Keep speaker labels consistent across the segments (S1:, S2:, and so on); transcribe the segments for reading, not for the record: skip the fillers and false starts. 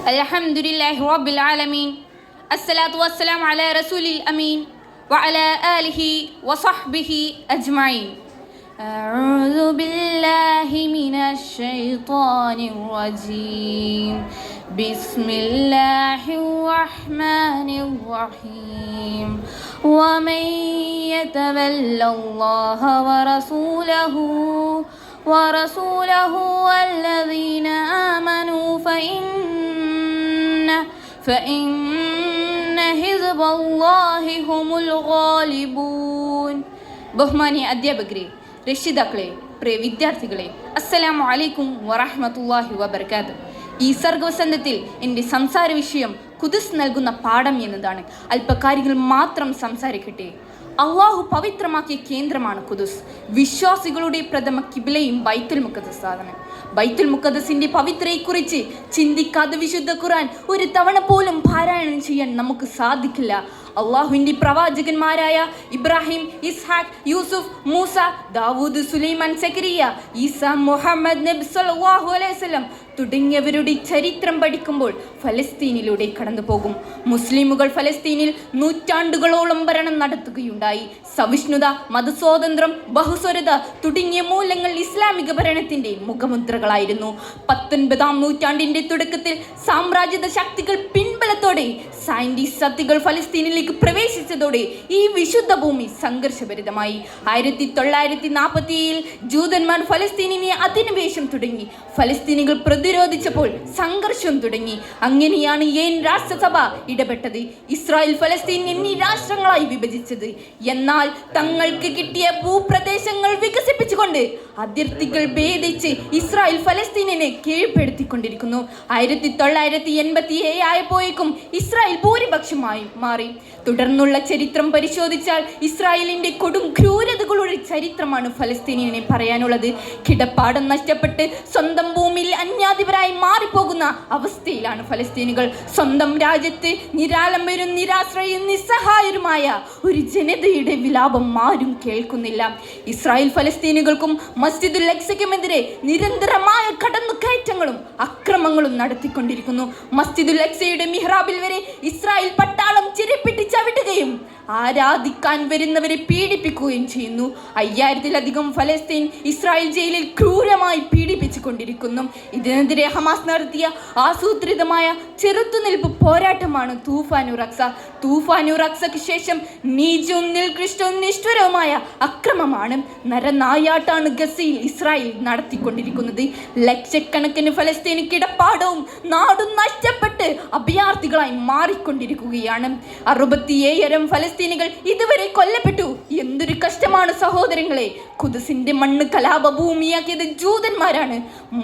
S1: അൽഹംദുലില്ലാഹി റബ്ബിൽ ആലമീൻ അസ്സലാത്തു വസ്സലാമു അലാ റസൂലിൽ അമീൻ വഅലാ ആലിഹി വസഹ്ബിഹി അജ്മഈൻ. അഊദു ബില്ലാഹി മിനശ് ശൈത്വാനിർ റജീം. ബിസ്മില്ലാഹിർ റഹ്മാനിർ റഹീം. വമൻ യതവല്ലല്ലാഹ വറസൂലഹു والذين آمنوا فإن حزب الله هم الغالبون. ബഹുമാനിയ അധ്യാപകരെ, രക്ഷിതാക്കളെ, പ്രിയ വിദ്യാർത്ഥികളെ, അസ്സലാമു അലൈക്കും വറഹ്മത്തുള്ളാഹി വബറകാതുഹു. ഈ സർഗവസന്തത്തിൽ എൻ്റെ സംസാര വിഷയം ഖുദ്സ് നൽകുന്ന പാഠം എന്നതാണ്. അല്പകാര്യങ്ങൾ മാത്രം സംസാരിക്കട്ടെ. അള്ളാഹു പവിത്രമാക്കിയ കേന്ദ്രമാണ് ഖുദ്സ്. വിശ്വാസികളുടെ പ്രഥമ കിബിലയും ബൈത്തുൽ മുഖദ്ദസാണ്. ബൈത്തുൽ മുഖദ്ദസിന്റെ പവിത്രതയെക്കുറിച്ച് ചിന്തിക്കാതെ വിശുദ്ധ ഖുർആൻ ഒരു തവണ പോലും പാരായണം ചെയ്യാൻ നമുക്ക് സാധിക്കില്ല. അള്ളാഹുവിൻ്റെ പ്രവാചകന്മാരായ ഇബ്രാഹിം, ഇസ്ഹാഖ്, യൂസുഫ്, മൂസ, ദാവൂദ്, സുലൈമാൻ, സക്കരിയ, ഈസ, മുഹമ്മദ് നബി സല്ലല്ലാഹു അലൈഹി വസല്ലം തുടങ്ങിയവരുടെ ചരിത്രം പഠിക്കുമ്പോൾ ഫലസ്തീനിലൂടെ കടന്നു പോകും. മുസ്ലിമുകൾ ഫലസ്തീനിൽ നൂറ്റാണ്ടുകളോളം ഭരണം നടത്തുകയുണ്ടായി. സഹിഷ്ണുത, മതസ്വാതന്ത്ര്യം, ബഹുസ്വരത തുടങ്ങിയ മൂല്യങ്ങൾ ഇസ്ലാമിക ഭരണത്തിന്റെ മുഖമുദ്രകളായിരുന്നു. 19-ാം നൂറ്റാണ്ടിന്റെ തുടക്കത്തിൽ സാമ്രാജ്യത ശക്തികൾ പിൻബലത്തോടെ സയന്റിസ്റ്റ് ശക്തികൾ ഫലസ്തീനിലേക്ക് പ്രവേശിച്ചതോടെ ഈ വിശുദ്ധ ഭൂമി സംഘർഷഭരിതമായി. 1947 ജൂതന്മാർ ഫലസ്തീനിനെ അധിനിവേശം തുടങ്ങി. ഫലസ്തീനികൾ പ്രതിരോധിച്ചപ്പോൾ സംഘർഷം തുടങ്ങി. അങ്ങനെയാണ് രാഷ്ട്രസഭ ഇടപെട്ടത്. ഇസ്രായേൽ, ഫലസ്തീൻ എന്നീ രാഷ്ട്രങ്ങളായി വിഭജിച്ചത്. എന്നാൽ തങ്ങൾക്ക് കിട്ടിയ ഭൂപ്രദേശങ്ങൾ വികസിപ്പിച്ചുകൊണ്ട് അതിർത്തികൾ ഭേദിച്ച് ഇസ്രായേൽ ഫലസ്തീനിനെ കീഴ്പ്പെടുത്തിക്കൊണ്ടിരിക്കുന്നു. 1987 ആയപ്പോഴേക്കും ഇസ്രായേൽ ഭൂരിപക്ഷമായി മാറി. തുടർന്നുള്ള ചരിത്രം പരിശോധിച്ചാൽ ഇസ്രായേലിന്റെ കൊടും ക്രൂരതകളുടെ ചരിത്രമാണ് ഫലസ്തീനിനെ പറയാനുള്ളത്. കിടപ്പാടം നഷ്ടപ്പെട്ട് സ്വന്തം ഭൂമിയിൽ അന്യാധിപരായി മാറിപ്പോകുന്ന അവസ്ഥയിലാണ് ഫലസ്തീനികൾ. സ്വന്തം രാജ്യത്ത് നിരാലംബരും നിരാശ്രയും നിസ്സഹായരുമായ ഒരു ജനതയുടെ വിലാപം ആരും കേൾക്കുന്നില്ല. ഇസ്രായേൽ ഫലസ്തീനികൾക്കും മസ്ജിദുൽ അക്സയ്ക്കുമെതിരെ നിരന്തരമായ കടന്നുകയറ്റങ്ങളും അക്രമങ്ങളും നടത്തിക്കൊണ്ടിരിക്കുന്നു. മസ്ജിദുൽ അക്സയുടെ മിഹ്റാബിൽ വരെ ഇസ്രായേൽ പട്ടാളം ചിരിപ്പിട്ട് ചവിട്ടുകയും ആരാധിക്കാൻ വരുന്നവരെ പീഡിപ്പിക്കുകയും ചെയ്യുന്നു. 5000-ലധികം ഫലസ്തീൻ ഇസ്രായേൽ ജയിലിൽ ക്രൂരമായി പീഡിപ്പിച്ചു കൊണ്ടിരിക്കുന്നു. ഇതിനെതിരെ ഹമാസ് നടത്തിയ ആസൂത്രിതമായ ചെറുത്തുനിൽപ്പ് പോരാട്ടമാണ് തൂഫാനുർ അക്സ. തൂഫാനുർ അക്സയ്ക്ക് ശേഷം നീചവും നികൃഷ്ടവും നിഷ്ഠുരവുമായ അക്രമമാണ്, നരനായാട്ടാണ് ഗസയിൽ ഇസ്രായേൽ നടത്തിക്കൊണ്ടിരിക്കുന്നത്. ലക്ഷക്കണക്കിന് ഫലസ്തീന് കിടപ്പാടവും നാടും നഷ്ടപ്പെട്ട് അഭയാർത്ഥികളായി മാറിക്കൊണ്ടിരിക്കുകയാണ്. 67 ഫലസ്തീനികൾ ഇതുവരെ കൊല്ലപ്പെട്ടു. എന്തൊരു കഷ്ടമാണ് സഹോദരങ്ങളെ. ഖുദ്സിന്റെ മണ്ണ് കലാപഭൂമിയാക്കിയത് ജൂതന്മാരാണ്.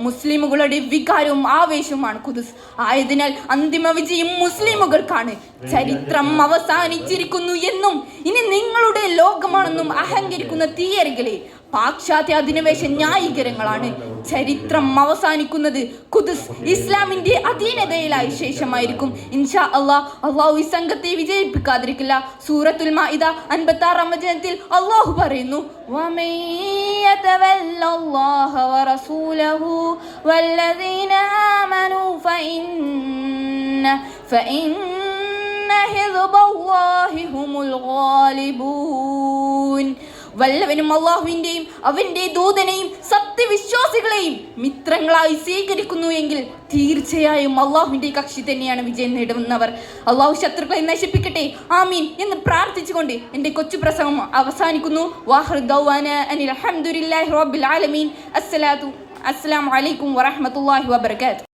S1: മുസ്ലിമുകളുടെ വികാരവും ആവേശവുമാണ് ഖുദ്സ്. ആയതിനാൽ അന്തിമ വിജയം മുസ്ലിമുകൾക്കാണ്. ചരിത്രം അവസാനിച്ചിരിക്കുന്നു എന്നും ഇനി നിങ്ങളുടെ ലോകമാണെന്നും അഹങ്കരിക്കുന്ന തീയറികളെ, പാശ്ചാത്യ അധിനിവേശ ന്യായീകരങ്ങളാണ്. ചരിത്രം അവസാനിക്കുന്നത് ഖുദ്സ് ഇസ്ലാമിന്റെ അധീനതയിലായ ശേഷമായിരിക്കും. ഇൻഷാ അള്ളാഹു ഈ സംഘത്തെ വിജയിപ്പിക്കാതിരിക്കില്ല. സൂറത്തുൽ മാഇദ 56-ാം വചനത്തിൽ അള്ളാഹു പറയുന്നു, വമൻ യതവല്ലല്ലാഹ വറസൂലഹു വല്ലദീന ആമനൂ ഫഇന്ന ഹിസ്ബല്ലാഹി ഹുമുൽ ഗാലിബൂൻ. വല്ലവനും അള്ളാഹുവിൻ്റെയും അവൻ്റെ ദൂതനെയും സത്യവിശ്വാസികളെയും മിത്രങ്ങളായി സ്വീകരിക്കുന്നു എങ്കിൽ തീർച്ചയായും അള്ളാഹുവിൻ്റെ കക്ഷി തന്നെയാണ് വിജയം നേടുന്നവർ. അള്ളാഹു ശത്രുക്കളെ നശിപ്പിക്കട്ടെ, ആമീൻ എന്ന് പ്രാർത്ഥിച്ചുകൊണ്ട് എൻ്റെ കൊച്ചു പ്രസംഗം അവസാനിക്കുന്നു. വാഹിറു ദഅ്വാനാ അനിൽ ഹംദുലില്ലാഹി റബ്ബിൽ ആലമീൻ. അസ്സലാമു അലൈക്കും വറഹ്മത്തുള്ളാഹി വബറകാതുഹു.